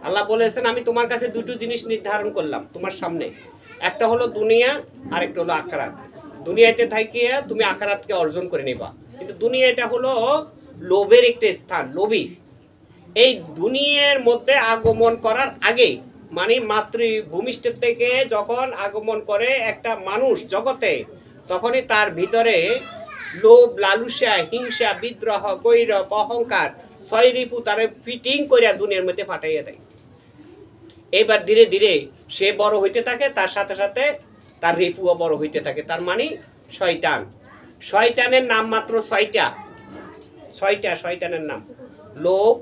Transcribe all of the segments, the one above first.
আল্লাহ বলেছেন আমি তোমার কাছে দুটো জিনিস নির্ধারণ করলাম তোমার সামনে, একটা হলো দুনিয়া আর একটা হলো আখিরাত। দুনিয়াতে থাকিয়ে তুমি আখিরাতকে অর্জন করে নেবা, কিন্তু দুনিয়াটা হলো লোভের একটা স্থান, লোভী। এই দুনিয়ার মধ্যে আগমন করার আগে মানে মাতৃভূমিষ্ঠ থেকে যখন আগমন করে একটা মানুষ জগতে, তখনই তার ভিতরে লোভ, লালুসা, হিংসা, বিদ্রোহ, গৈরব, অহংকার, ছয়রিপু তারে ফিটিং করে দুনিয়ার মধ্যে পাঠাইয়া দেয়। এবার ধীরে ধীরে সে বড় হইতে থাকে, তার সাথে সাথে তার রিপুও বড় হইতে থাকে, তার মানে শয়তান। শয়তানের নাম মাত্র ছয়টা, শয়তানের নাম: লোভ,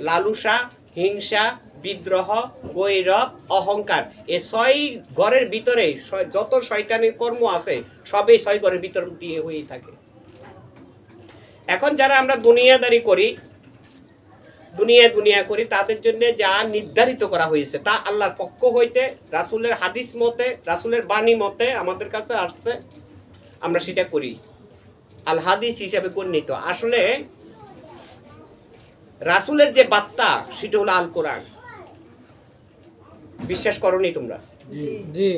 লালুসা, হিংসা, বিদ্রোহ, গৈরব, অহংকার। এই ছয় ঘরের ভিতরে যত শয়তানের কর্ম আছে সবই ছয় ঘরের ভিতর দিয়ে হয়েই থাকে। এখন যারা আমরা দুনিয়াদারি করি, দুনিয়া করি, তাদের জন্য যা নির্ধারিত করা হয়েছে তা আল্লাহর পক্ষ হইতে, রাসূলের হাদিস মতে, রাসূলের বাণী মতে আমাদের কাছে আসছে, আমরা সেটা করি, আল হাদিস হিসাবে গণ্যিত। আসলে রাসূলের যে বার্তা সেটা হলো আল কোরআন। বিশ্বাস করোনি তোমরা? জি।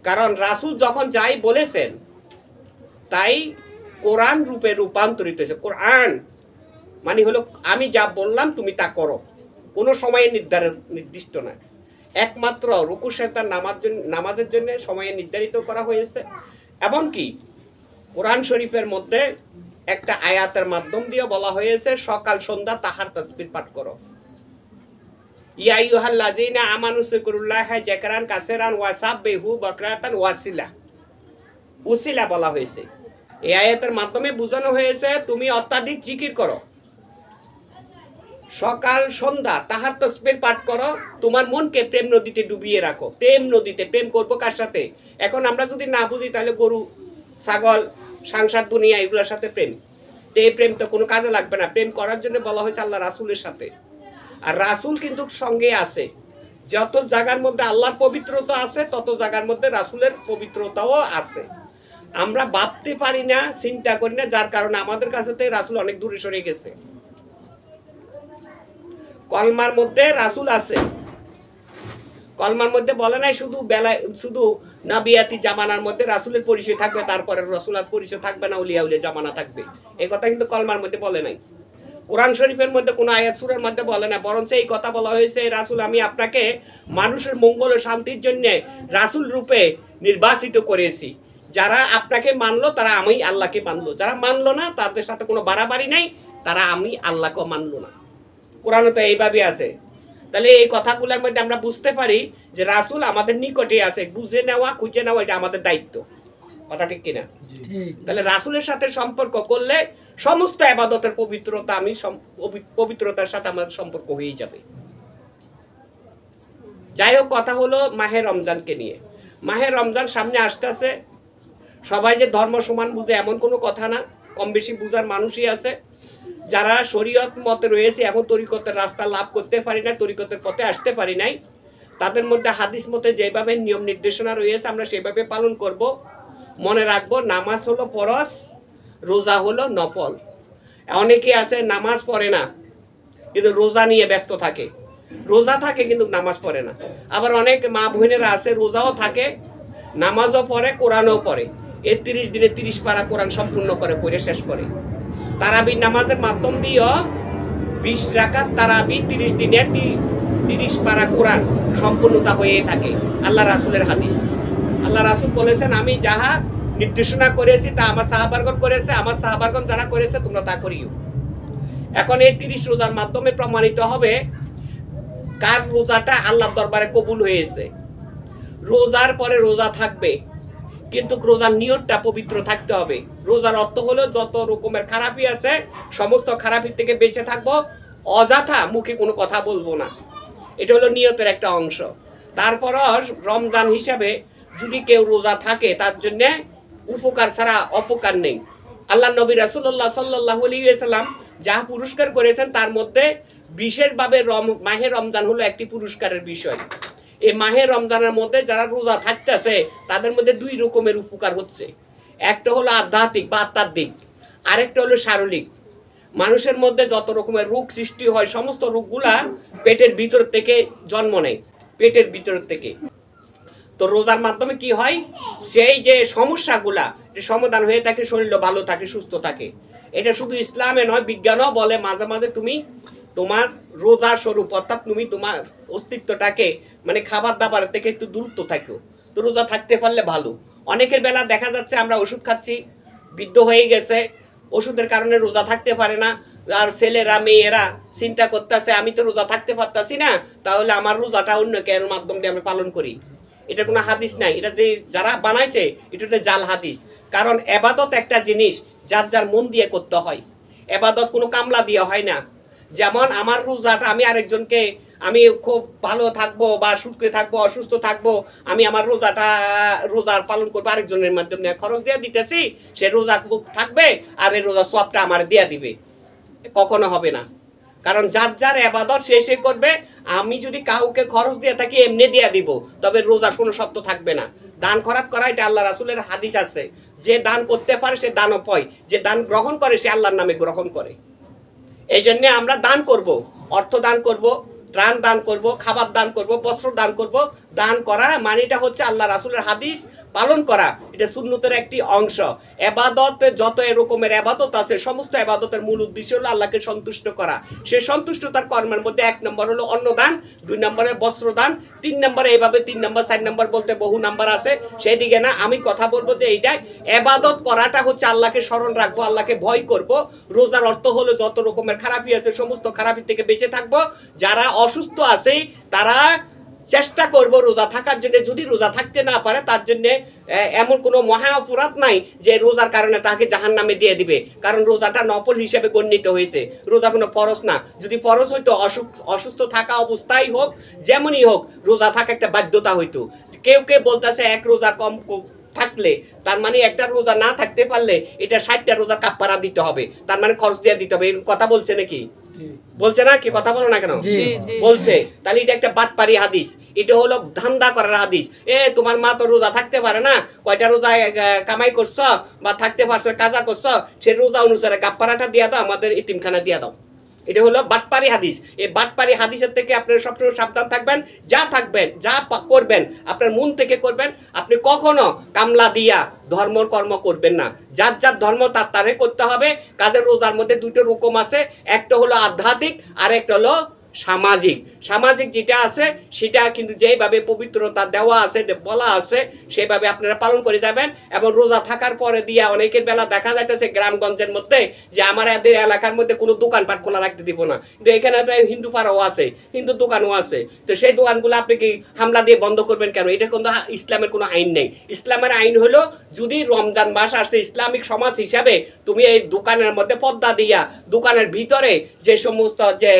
কারণ রাসূল যখন যাই বলেছেন তাই কোরআন রূপে রূপান্তরিত হয়েছে। কোরআন মানে হলো আমি যা বললাম তুমি তা করো, কোনো সময়ে নির্দিষ্ট নয়। একমাত্র রুকু সেজদা নামাজের জন্য সময়ে নির্ধারিত করা হয়েছে। এমনকি কোরআন শরীফের মধ্যে একটা আয়াতের মাধ্যম দিয়ে বলা হয়েছে সকাল সন্ধ্যা তাহার তাসবিহ পাঠ করো। ইয়া আইয়ুহাল্লাযীনা আমানু যিকুরুল্লাহা যিকরান কাসীরান ওয়া সাব্বিহু বুকরাতান ওয়াসিলা, উসিলা বলা হয়েছে। এই আয়াতের মাধ্যমে বোঝানো হয়েছে তুমি অত্যাধিক জিকির করো, সকাল সন্ধ্যা তাহার তাসবিহ পাঠ করো, তোমার মনকে প্রেম নদীতে ডুবিয়ে রাখো। প্রেম নদীতে প্রেম করবো কার সাথে? এখন আমরা যদি না বুঝি তাহলে গরু, ছাগল, সংসার, দুনিয়া এগুলোর সাথে প্রেম। এই প্রেম তো কোনো কাজে লাগবে না। প্রেম করার জন্য বলা হয়েছে আল্লাহ রাসূলের সাথে। আর রাসূল কিন্তু সঙ্গে আছে। যত জায়গার মধ্যে আল্লাহর পবিত্রতা আছে তত জায়গার মধ্যে রাসূলের পবিত্রতাও আছে। আমরা ভাবতে পারি না, চিন্তা করি না, যার কারণে আমাদের কাছে থেকে রাসূল অনেক দূরে সরে গেছে। কলমার মধ্যে রাসূল আছে, কলমার মধ্যে বলে নাই শুধু বেলায় শুধু নবিয়াতি জামানার মধ্যে রাসূলের পরিচয় থাকবে, তারপরে রাসূলের পরিচয় থাকবে না, উলিয়া উলিয়া জামানা থাকবে। এই কথা কিন্তু কলমার মধ্যে বলে নাই। কোরআন শরীফের মধ্যে কোনো আয়াত সূরার মধ্যে বলে না, বরঞ্চ এই কথা বলা হয়েছে রাসূল আমি আপনাকে মানুষের মঙ্গল ও শান্তির জন্য রাসূল রূপে নির্বাচিত করেছি। যারা আপনাকে মানলো তারা আমি আল্লাহকে মানলো, যারা মানলো না তাদের সাথে কোনো বাড়াবাড়ি নাই, তারা আমি আল্লাহকে মানলো না। কোরআনে তো এইভাবে আছে। তাহলে এই কথাগুলোর মধ্যে আমরা বুঝতে পারি যে রাসূল আমাদের নিকটে আছে, বুঝে নেওয়া, খুঁজে নেওয়া এটা আমাদের দায়িত্ব। কথা ঠিক কিনা? তাহলে রাসূলের সাথে সম্পর্ক করলে সমস্ত ইবাদতের পবিত্রতা পবিত্রতার সাথে আমাদের সম্পর্ক হয়ে যাবে। যাই হোক, কথা হলো মাহে রমজানকে নিয়ে। মাহে রমজান সামনে আসতেছে। সবাই যে ধর্ম সমান বুঝে এমন কোনো কথা না, কম বেশি বুঝার মানুষই আছে। যারা শরীয়ত মতে রয়েছে এখন তরিকতের রাস্তা লাভ করতে পারি না, তরিকতের পথে আসতে পারি নাই, তাদের মধ্যে হাদিস মতে যেভাবে নিয়ম নির্দেশনা রয়েছে আমরা সেভাবে পালন করব। মনে রাখবো নামাজ হলো ফরজ, রোজা হলো নফল। অনেকে আছে নামাজ পড়ে না কিন্তু রোজা নিয়ে ব্যস্ত থাকে, রোজা থাকে কিন্তু নামাজ পড়ে না। আবার অনেক মা বোনেরা আছে রোজাও থাকে, নামাজও পড়ে, কোরআনও পড়ে। এই 30 দিনে 30 পারা কোরআন সম্পূর্ণ করে পড়ে শেষ করে। তারাবি নামাজের মাধ্যম দিয়েও 20 রাকাত তারাবি 30 দিনে 30 পারা কোরআন সম্পূর্ণতা হয়ে থাকে। আল্লাহ রাসূলের হাদিস। আল্লাহ রাসূল বলেছেন আমি যাহা নির্দেশনা করেছি তা আমার সাহাবাগণ করেছে, আমার সাহাবাগণ যারা করেছে তোমরা তা করিও। এখন এই 30 রোজার মাধ্যমে প্রমাণিত হবে কার রোজাটা আল্লাহর দরবারে কবুল হয়েছে। রোজার পরে রোজা থাকবে কিন্তু রোজার নিয়তটা পবিত্র থাকতে হবে। রোজার অর্থ হলো যত রকমের খারাপি আছে সমস্ত খারাপি থেকে বেঁচে থাকবো, অযথা মুখে কোনো কথা বলবো না, এটা হলো নিয়তের একটা অংশ। তারপরও রমজান হিসাবে যদি কেউ রোজা থাকে তার জন্য উপকার ছাড়া অপকার নেই। আল্লাহ নবী রাসূলুল্লাহ সাল্লাল্লাহু আলাইহি ওয়াসাল্লাম যা পুরস্কার করেছেন তার মধ্যে বিশেষভাবে মাহে রমজান হলো একটি পুরস্কারের বিষয়। এই মাহে রমজানের মধ্যে যারা রোজা থাকতেছে তাদের মধ্যে 2 রকমের উপকার হচ্ছে। একটা হলো আধ্যাত্মিক বা আত্মার দিক, আরেকটা হলো শারীরিক। মানুষের মধ্যে যত রকমের রোগ সৃষ্টি হয় সমস্ত রোগগুলা পেটের ভিতর থেকে জন্ম নেয়, পেটের ভিতর থেকে। তো রোজার মাধ্যমে কি হয়, সেই যে সমস্যাগুলা সমাধান হয়ে থাকে, শরীরও ভালো থাকে, সুস্থ থাকে। এটা শুধু ইসলামে নয়, বিজ্ঞানও বলে মাঝে মাঝে তুমি তোমার রোজা স্বরূপ, অর্থাৎ তুমি তোমার অস্তিত্বটাকে মানে খাবার দাবার থেকে একটু দূরত্ব থাকো, তো রোজা থাকতে পারলে ভালো। অনেকের বেলা দেখা যাচ্ছে আমরা ওষুধ খাচ্ছি, বৃদ্ধ হয়ে গেছে, ওষুধের কারণে রোজা থাকতে পারে না, আর ছেলেরা মেয়েরা চিন্তা করতেছে আমি তো রোজা থাকতে পারতাছি না, তাহলে আমার রোজাটা অন্য কেন মাধ্যম দিয়ে আমি পালন করি। এটা কোনো হাদিস নাই, এটা যে যারা বানাইছে এটা একটা জাল হাদিস। কারণ এবাদত একটা জিনিস যার যার মন দিয়ে করতে হয়, এবাদত কোনো কামলা দিয়ে হয় না। যেমন আমার রোজাটা আমি আরেকজনকে, আমি খুব ভালো থাকবো বা সুখে থাকবো অসুস্থ থাকবো, আমি আমার রোজার পালন করবো আরেকজনের মাধ্যমে খরচ দিয়ে দিতেছি, সে রোজা থাকবে আর এই রোজা সবটা আমার দিয়ে দিবে, কখনো হবে না। কারণ যার যার এবাদত সে করবে। আমি যদি কাউকে খরচ দিয়ে থাকি এমনি দিয়ে দিব, তবে রোজার কোনো শর্ত থাকবে না। দান খরাত করা এটা আল্লাহ রাসূলের হাদিস আছে, যে দান করতে পারে সে দানও পায়, যে দান গ্রহণ করে সে আল্লাহর নামে গ্রহণ করে। এই জন্যে আমরা দান করব, অর্থ দান করব, ত্রাণ দান করব, খাবার দান করব, বস্ত্র দান করব। দান করা মানেটা হচ্ছে আল্লাহ রাসূলের হাদিস পালন করা, এটা সুন্নতের একটি অংশ। এবাদত যত এরকমের এবাদত আছে, সমস্ত এবাদতের মূল উদ্দেশ্য হলো আল্লাহকে সন্তুষ্ট করা। সে সন্তুষ্টতার কর্মের মধ্যে 1 নম্বর হলো অন্নদান, 2 নম্বরে বস্ত্রদান, 3 নম্বরে এইভাবে 3 নম্বর 4 নম্বর বলতে বহু নাম্বার আছে, সেদিকে না। আমি কথা বলবো যে এইটাই এবাদত করাটা হচ্ছে আল্লাহকে স্মরণ রাখবো, আল্লাহকে ভয় করব। রোজার অর্থ হলো যত রকমের খারাপি আছে সমস্ত খারাপি থেকে বেঁচে থাকবো। যারা অসুস্থ আছে তারা চেষ্টা করব রোজা থাকার জন্য, যদি রোজা থাকতে না পারে তার জন্য এমন কোনো মহা অপরাধ নাই যে রোজার কারণে তাকে জাহান্নামে দিয়ে দিবে, কারণ রোজাটা নফল হিসেবে গণ্যিত হয়েছে, রোজা কোনো ফরজ না। যদি ফরজ হইতো অসুস্থ থাকা অবস্থায় হোক, যেমনই হোক, রোজা থাকা একটা বাধ্যতা হইতো। কেউ কেউ বলতেছে এক রোজা কম থাকলে, তার মানে একটা রোজা না থাকতে পারলে এটা 60টা রোজা কাফারা দিতে হবে, তার মানে খরচ দিয়ে দিতে হবে। এই কথা বলছে নাকি? বলছে না কি? কথা বলো না কেন? বলছে। তাহলে এটা একটা বাটপারি হাদিস, এটা হলো ধান্দা করার হাদিস। তোমার মা তো রোজা থাকতে পারে না, কয়টা রোজা কামাই করছ বা থাকতে পারছো, কাজা করছ, সে রোজা অনুসারে কাফারাটা দিয়ে দাও, আমাদের ইতিমখানা দিয়ে দাও। এটা হলো বাটপারি হাদিস। এই বাটপারি হাদিসের থেকে আপনারা সবসময় সাবধান থাকবেন। যা থাকবেন, যা করবেন আপনার মন থেকে করবেন। আপনি কখনো কামলা দিয়া ধর্ম কর্ম করবেন না। যার যার ধর্ম তার তারে করতে হবে। কাজের রোজার মধ্যে 2টো রকম আছে, একটা হলো আধ্যাত্মিক আর একটা হলো সামাজিক। সামাজিক যেটা আছে সেটা কিন্তু যেভাবে পবিত্রতা দেওয়া আছে, বলা আছে, সেভাবে আপনারা পালন করে যাবেন। এবং রোজা থাকার পরে দিয়া অনেকের বেলা দেখা যাইতেছে গ্রামগঞ্জের মধ্যে যে আমার এদের এলাকার মধ্যে কোনো দোকানপাট খোলা রাখতে দিব না, কিন্তু এখানে তো হিন্দু পাড়াও আছে, হিন্দু দোকানও আছে, তো সেই দোকানগুলো আপনি কি হামলা দিয়ে বন্ধ করবেন কেন? এটা কিন্তু ইসলামের কোনো আইন নেই। ইসলামের আইন হলো যদি রমজান মাস আসছে, ইসলামিক সমাজ হিসাবে তুমি এই দোকানের মধ্যে পর্দা দিয়া দোকানের ভিতরে যে সমস্ত যে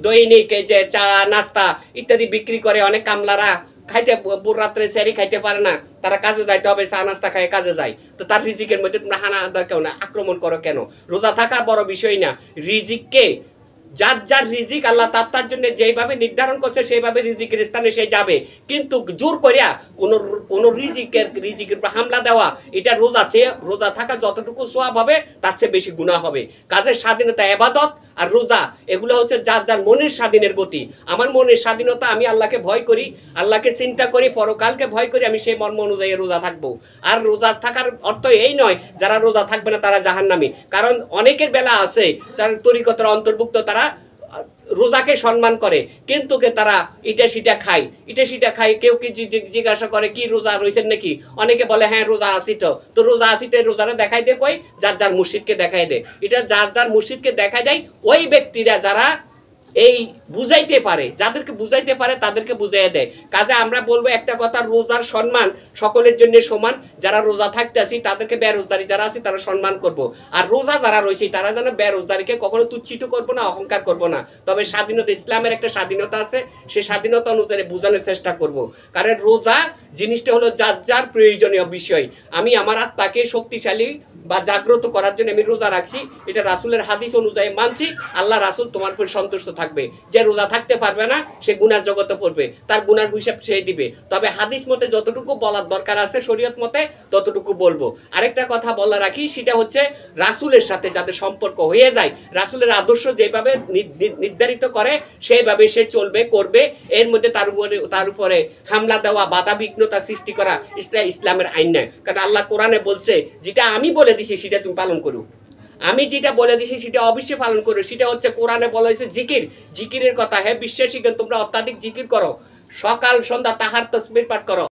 দৈনিক যে চা নাস্তা ইত্যাদি বিক্রি করে, অনেক কামলারা খাইতে পুরো রাত্রে সেরি খাইতে পারে না, তারা কাজে যাইতে হবে, চা নাস্তা খায় কাজে যায়, তো তার রিজিকের মধ্যে তোমরা হানাদার কেন না, আক্রমণ করো কেন? রোজা থাকার বড় বিষয় না, রিজিককে যার যার রিজিক আল্লাহ তার জন্য যেইভাবে নির্ধারণ করছে সেইভাবে রিজিকের স্থানে সে যাবে। কিন্তু জোর করিয়া কোনো রিজিকের হামলা দেওয়া, এটা রোজা থাকা যতটুকু সওয়াব হবে তার চেয়ে বেশি গুনাহ হবে। কাজের স্বাধীনতা, ইবাদত আর রোজা এগুলো হচ্ছে যার যার মনের স্বাধীনের গতি। আমার মনের স্বাধীনতা, আমি আল্লাহকে ভয় করি, আল্লাহকে চিন্তা করি, পরকালকে ভয় করি, আমি সেই মর্ম অনুযায়ী রোজা থাকবো। আর রোজা থাকার অর্থ এই নয় যারা রোজা থাকবে না তারা জাহান্নামী। কারণ অনেকের বেলা আছে তার তরিকতের অন্তর্ভুক্ত, তারা রোজাকে সম্মান করে কিন্তু তারা এটা সেটা খায়। কেউ কি জিজ্ঞাসা করে কি রোজা রয়েছেন নাকি? অনেকে বলে হ্যাঁ রোজা আছি। তো রোজা আছি, তো রোজাটা দেখাই দে, কই যার যার মুর্শিদকে দেখাই দে। এটা যার যার মুর্শিদকে দেখাই দেয় ওই ব্যক্তিরা যারা এই বুঝাইতে পারে, যাদেরকে বুঝাইতে পারে তাদেরকে বুঝাইয়া দেয়। কাজে আমরা বলবো একটা কথা, রোজার সম্মান সকলের জন্য সমান। যারা রোজা থাকতে আসি তাদেরকে বেরোজগারি যারা আছে তারা সম্মান করব। আর রোজা যারা রয়েছে তারা যেন বেরোজগারিকে কখনো তুচ্ছিত করবো না, অহংকার করব না। তবে স্বাধীনতা, ইসলামের একটা স্বাধীনতা আছে, সেই স্বাধীনতা অনুযায়ী বোঝানোর চেষ্টা করব। কারণ রোজা জিনিসটা হলো যার যার প্রয়োজনীয় বিষয়। আমি আমার আত্মাকে শক্তিশালী বা জাগ্রত করার জন্য আমি রোজা রাখছি, এটা রাসূলের হাদিস অনুযায়ী মানছি। আল্লাহ রাসূল তোমার উপর সন্তুষ্ট থাকবে। থাকবে। যে রোজা থাকতে পারবে না সে গুনার জগতে পড়বে, তার গুনার হিসাব সে দিবে। তবে হাদিস মতে যতটুকু বলার দরকার আছে, শরীয়ত মতে ততটুকু বলবো। আরেকটা কথা বলা রাখি, সেটা হচ্ছে রাসূলের সাথে যাদের সম্পর্ক হয়ে যায়, রাসূলের আদর্শ যেভাবে নির্ধারিত করে সেইভাবে সে চলবে, করবে। এর মধ্যে তার উপরে হামলা দেওয়া, বাধা বিঘ্নতা সৃষ্টি করা ইসলামের আইন নয়। কারণ আল্লাহ কোরআনে বলছে, যেটা আমি বলে দিছি সেটা তুমি পালন করো। আমি যেটা বলে দিছি সেটা অবশ্যই পালন করো। সেটা হচ্ছে কোরআনে বলা হয়েছে জিকির, জিকিরের কথা। হ্যাঁ বিশ্বাসীগণ, তোমরা অত্যাধিক জিকির করো, সকাল সন্ধ্যা তাহার তাসবিহ পাঠ করো।